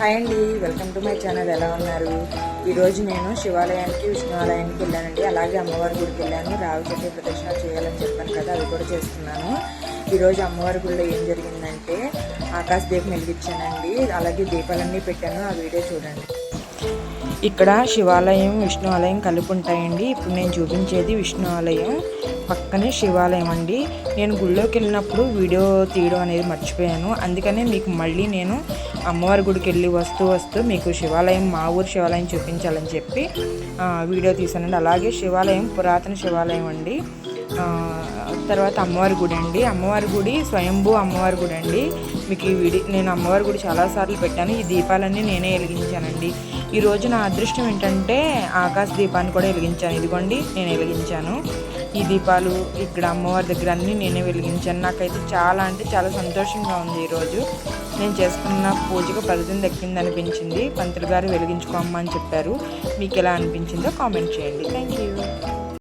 Hi అండి, welcome to my channel. ఎలా ఉన్నారు? ఈరోజు నేను శివాలయానికి, విష్ణు ఆలయానికి వెళ్ళానండి. అలాగే అమ్మవారి గుడికి వెళ్ళాను. రావి చెట్టు ప్రదర్శన చేయాలని చెప్పాను కదా, అది కూడా చేస్తున్నాను. ఈరోజు అమ్మవారి గుడిలో ఏం జరిగిందంటే ఆకాశ దీపం వెలిగించానండి. అలాగే దీపాలన్నీ పెట్టాను, ఆ వీడియో చూడండి. ఇక్కడ శివాలయం, విష్ణు ఆలయం కలిపి ఉంటాయండి. ఇప్పుడు నేను చూపించేది విష్ణు ఆలయం, పక్కనే శివాలయం అండి. నేను గుళ్ళోకి వెళ్ళినప్పుడు వీడియో తీయడం అనేది మర్చిపోయాను. అందుకనే మీకు మళ్ళీ నేను అమ్మవారి గుడికి వెళ్ళి వస్తూ మీకు శివాలయం, మా ఊరు శివాలయం చూపించాలని చెప్పి వీడియో తీసానండి. అలాగే శివాలయం పురాతన శివాలయం అండి. తర్వాత అమ్మవారి గుడి అండి. అమ్మవారి గుడి స్వయంభూ అమ్మవారి గుడి అండి. మీకు ఈ వీడియో నేను అమ్మవారి గుడి చాలాసార్లు పెట్టాను. ఈ దీపాలన్నీ నేనే వెలిగించానండి. ఈరోజు నా అదృష్టం ఏంటంటే ఆకాశ దీపాన్ని కూడా వెలిగించాను. ఇదిగోండి, నేను వెలిగించాను ఈ దీపాలు. ఇక్కడ అమ్మవారి దగ్గర అన్నీ నేనే వెలిగించాను. నాకైతే చాలా అంటే చాలా సంతోషంగా ఉంది. ఈరోజు నేను చేసుకున్న పూజకు ఫలితం దక్కిందనిపించింది. పంతులు గారు వెలిగించుకోమ్మా అని చెప్పారు. మీకు ఎలా అనిపించిందో కామెంట్ చేయండి. Thank you.